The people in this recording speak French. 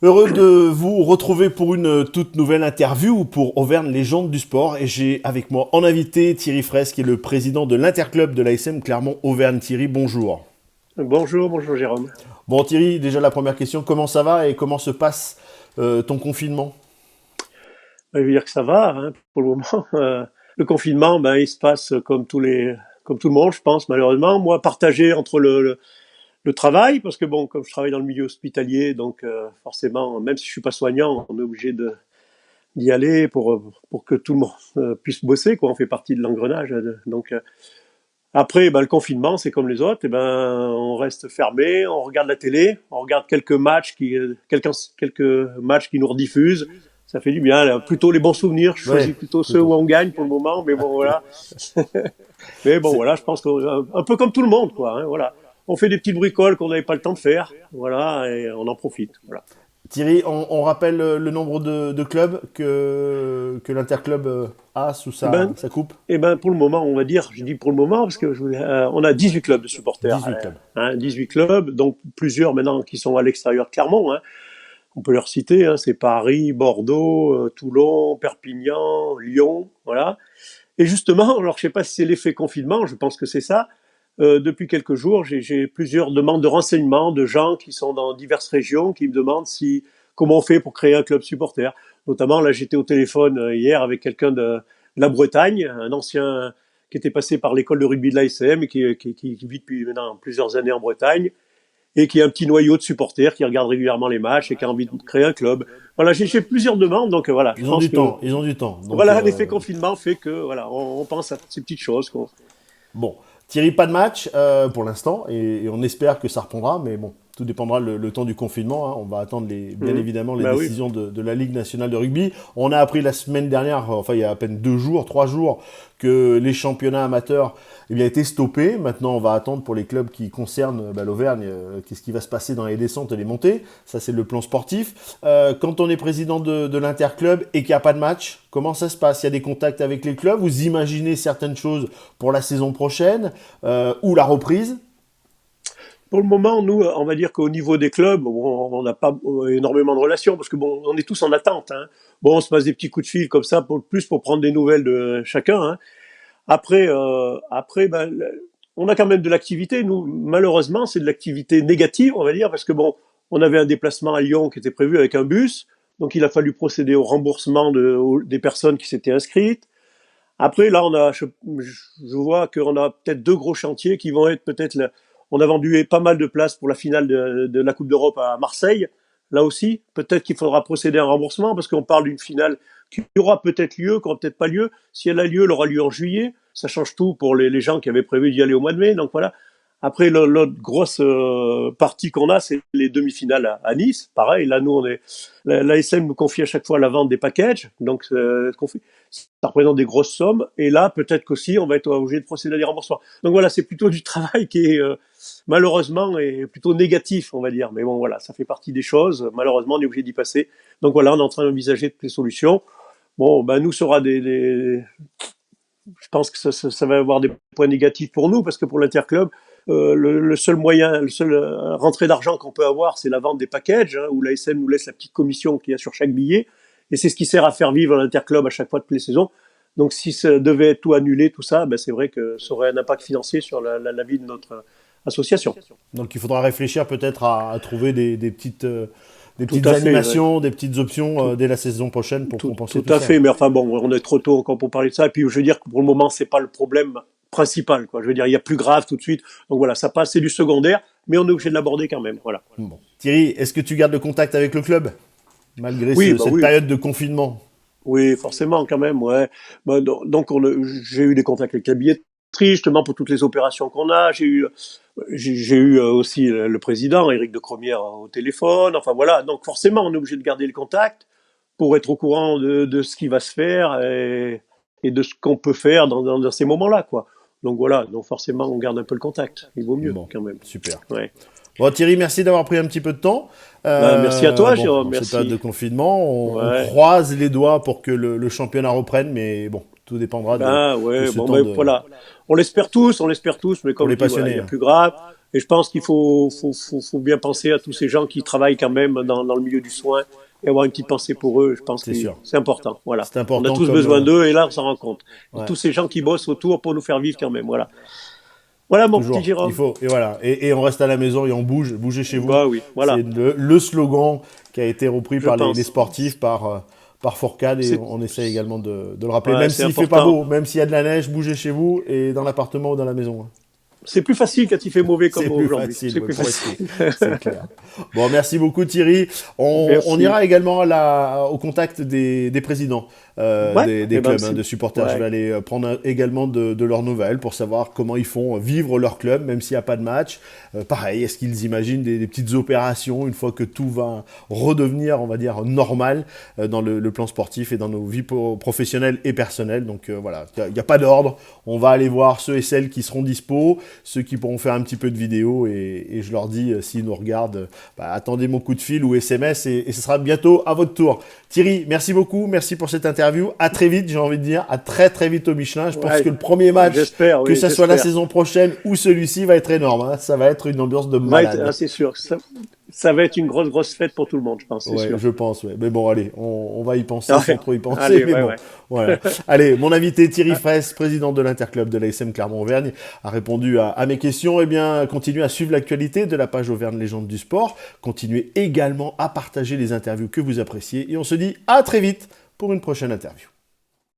Heureux de vous retrouver pour une toute nouvelle interview pour Auvergne Légende du Sport. Et j'ai avec moi en invité Thierry Fraisse, qui est le président de l'interclub de l'ASM Clermont-Auvergne. Thierry, bonjour. Bonjour Jérôme. Bon Thierry, déjà la première question, comment ça va et comment se passe ton confinement? Je veux dire que ça va hein, pour le moment. Le confinement, il se passe comme tout le monde, je pense, malheureusement. Moi, partagé entre le travail, parce que bon, comme je travaille dans le milieu hospitalier, donc forcément, même si je suis pas soignant, on est obligé d'y aller pour que tout le monde puisse bosser, quoi. On fait partie de l'engrenage. Donc après, le confinement, c'est comme les autres. On reste fermé, on regarde la télé, on regarde quelques matchs qui nous rediffusent. Ça fait du bien. Là. Plutôt les bons souvenirs. Je Ouais, choisis plutôt ceux où plutôt. on gagne pour le moment. Mais bon, voilà. Mais bon, C'est- voilà, je pense qu'un peu comme tout le monde, quoi. Hein, voilà. On fait des petites bricoles qu'on n'avait pas le temps de faire. Voilà, et on en profite. Voilà. Thierry, on rappelle le nombre de clubs que l'interclub a sous Eh sa, ben, sa coupe? pour le moment, on va dire, je dis pour le moment, parce que on a 18 clubs de supporters. 18 clubs. 18 clubs, donc plusieurs maintenant qui sont à l'extérieur de Clermont. Hein. On peut leur citer, hein, c'est Paris, Bordeaux, Toulon, Perpignan, Lyon, voilà. Et justement, alors je sais pas si c'est l'effet confinement, je pense que c'est ça. Depuis quelques jours, j'ai plusieurs demandes de renseignements de gens qui sont dans diverses régions qui me demandent comment on fait pour créer un club supporter. Notamment, là, j'étais au téléphone hier avec quelqu'un de la Bretagne, un ancien qui était passé par l'école de rugby de l'ASM et qui vit depuis maintenant plusieurs années en Bretagne et qui a un petit noyau de supporters qui regarde régulièrement les matchs et qui a envie de créer un club. Voilà, j'ai plusieurs demandes, donc voilà, je Ils ont pense du que temps, ils ont du temps. Donc, voilà, l'effet confinement fait que voilà, on pense à ces petites choses. bon, Thierry, pas de match pour l'instant, et on espère que ça reprendra, mais bon, tout dépendra le temps du confinement. Hein. On va attendre bien Mhm. évidemment les Bah oui. décisions de la Ligue nationale de rugby. On a appris la semaine dernière, enfin il y a à peine 2 jours, 3 jours, que les championnats amateurs étaient stoppés. Maintenant, on va attendre pour les clubs qui concernent l'Auvergne, qu'est-ce qui va se passer dans les descentes et les montées. Ça, c'est le plan sportif. Quand on est président de l'interclub et qu'il n'y a pas de match, comment ça se passe? Il y a des contacts avec les clubs? Vous imaginez certaines choses pour la saison prochaine ou la reprise? Pour le moment, nous, on va dire qu'au niveau des clubs, bon, on n'a pas énormément de relations parce que bon, on est tous en attente. Hein. Bon, on se passe des petits coups de fil comme ça, plus pour prendre des nouvelles de chacun. Hein. Après, on a quand même de l'activité. Nous, malheureusement, c'est de l'activité négative, on va dire, parce que bon, on avait un déplacement à Lyon qui était prévu avec un bus, donc il a fallu procéder au remboursement des personnes qui s'étaient inscrites. Après, là, je vois qu'on a peut-être deux gros chantiers qui vont être on a vendu pas mal de places pour la finale de la Coupe d'Europe à Marseille. Là aussi, peut-être qu'il faudra procéder à un remboursement parce qu'on parle d'une finale qui aura peut-être lieu, qui aura peut-être pas lieu. Si elle a lieu, elle aura lieu en juillet. Ça change tout pour les gens qui avaient prévu d'y aller au mois de mai. Donc voilà. Après, l'autre grosse partie qu'on a, c'est les demi-finales à Nice. Pareil, là, nous, l'ASM nous confie à chaque fois la vente des packages. Donc, ça représente des grosses sommes. Et là, peut-être qu'aussi, on va être obligé de procéder à des remboursements. Donc voilà, c'est plutôt du travail qui est malheureusement est plutôt négatif, on va dire. Mais bon, voilà, ça fait partie des choses. Malheureusement, on est obligé d'y passer. Donc voilà, on est en train d'envisager toutes les solutions. Bon, nous, je pense que ça va avoir des points négatifs pour nous, parce que pour l'interclub, le seul moyen, le seul rentrée d'argent qu'on peut avoir, c'est la vente des packages, hein, où l'ASM nous laisse la petite commission qu'il y a sur chaque billet. Et c'est ce qui sert à faire vivre l'interclub à chaque fois toutes les saisons. Donc si ça devait être tout annulé, tout ça, c'est vrai que ça aurait un impact financier sur la vie de notre association. Donc il faudra réfléchir peut-être à trouver des Tout petites à fait, ouais. animations, des petites options Tout, dès la saison prochaine pour compenser tout tout à ça. fait. Mais enfin bon, on est trop tôt encore pour parler de ça. Et puis je veux dire que pour le moment, c'est pas le problème principal, quoi. Je veux dire, il y a plus grave tout de suite. Donc voilà, ça passe, c'est du secondaire, mais on est obligé de l'aborder quand même. Voilà. Bon. Thierry, est-ce que tu gardes le contact avec le club malgré Oui, cette oui. période de confinement? Oui, forcément, quand même, ouais. Donc, j'ai eu des contacts avec la billetterie, justement, pour toutes les opérations qu'on a. J'ai eu aussi le président, Éric de Cromière, au téléphone. Enfin, voilà. Donc, forcément, on est obligé de garder le contact pour être au courant de ce qui va se faire et de ce qu'on peut faire dans ces moments-là, quoi. Donc, voilà. Donc, forcément, on garde un peu le contact. Il vaut mieux, Bon, quand même. super. Ouais. Bon, Thierry, merci d'avoir pris un petit peu de temps. Merci à toi, Bon, Jérôme. en cette période de Merci. confinement, on Ouais. croise les doigts pour que le championnat reprenne, mais bon, tout dépendra de Ouais, ce bon, temps voilà. On l'espère tous, mais pour comme les je dis, voilà, il passionnés. y a Hein. plus grave. Et je pense qu'il faut bien penser à tous ces gens qui travaillent quand même dans le milieu du soin et avoir une petite pensée pour eux. Je pense C'est que sûr. c'est important. Voilà. C'est On a important tous comme... besoin d'eux et là, on s'en rend compte. Et ouais. tous ces gens qui bossent autour pour nous faire vivre quand même. Voilà. Voilà mon petit Toujours, il Jérôme. faut, et voilà, et on reste à la maison et on bouge, bougez chez vous. Bah oui, C'est voilà. le slogan qui a été repris Je par les pense. sportifs, par Fourcade, et C'est, on essaie également de le rappeler. ouais, Même c'est s'il fait pas important. beau, même s'il y a de la neige, bougez chez vous et dans l'appartement ou dans la maison, hein. C'est plus facile quand il fait mauvais C'est comme plus aujourd'hui. facile, C'est ouais, plus pour rester, facile. c'est clair. Bon, merci beaucoup Thierry. On Merci. ira également au contact des présidents Ouais. des Eh ben, clubs, hein, de supporters. Je ouais. vais aller prendre également de leurs nouvelles pour savoir comment ils font vivre leur club, même s'il n'y a pas de match. Pareil, est-ce qu'ils imaginent des petites opérations une fois que tout va redevenir, on va dire, normal dans le plan sportif et dans nos vies professionnelles et personnelles. Donc voilà, il n'y a pas d'ordre. On va aller voir ceux et celles qui seront dispo, ceux qui pourront faire un petit peu de vidéo, et je leur dis, s'ils nous regardent, attendez mon coup de fil ou SMS, et ce sera bientôt à votre tour. Thierry, merci beaucoup, merci pour cette interview. À très vite, j'ai envie de dire, à très très vite au Michelin. Je pense Ouais. que le premier match, J'espère, que oui, ça soit la j'espère. saison prochaine ou celui-ci, va être énorme, hein. Ça va être une ambiance de Va être, malade. c'est sûr. Ça va être une grosse fête pour tout le monde, je pense, c'est Ouais, sûr. je pense, ouais. Mais bon, allez, on va y penser sans Ouais. trop y penser, Allez, mais ouais, bon, ouais. voilà. Allez, mon invité Thierry Fraisse, président de l'Interclub de l'ASM Clermont-Auvergne, a répondu à mes questions. Eh bien, continuez à suivre l'actualité de la page Auvergne Légende du Sport. Continuez également à partager les interviews que vous appréciez. Et on se dit à très vite pour une prochaine interview.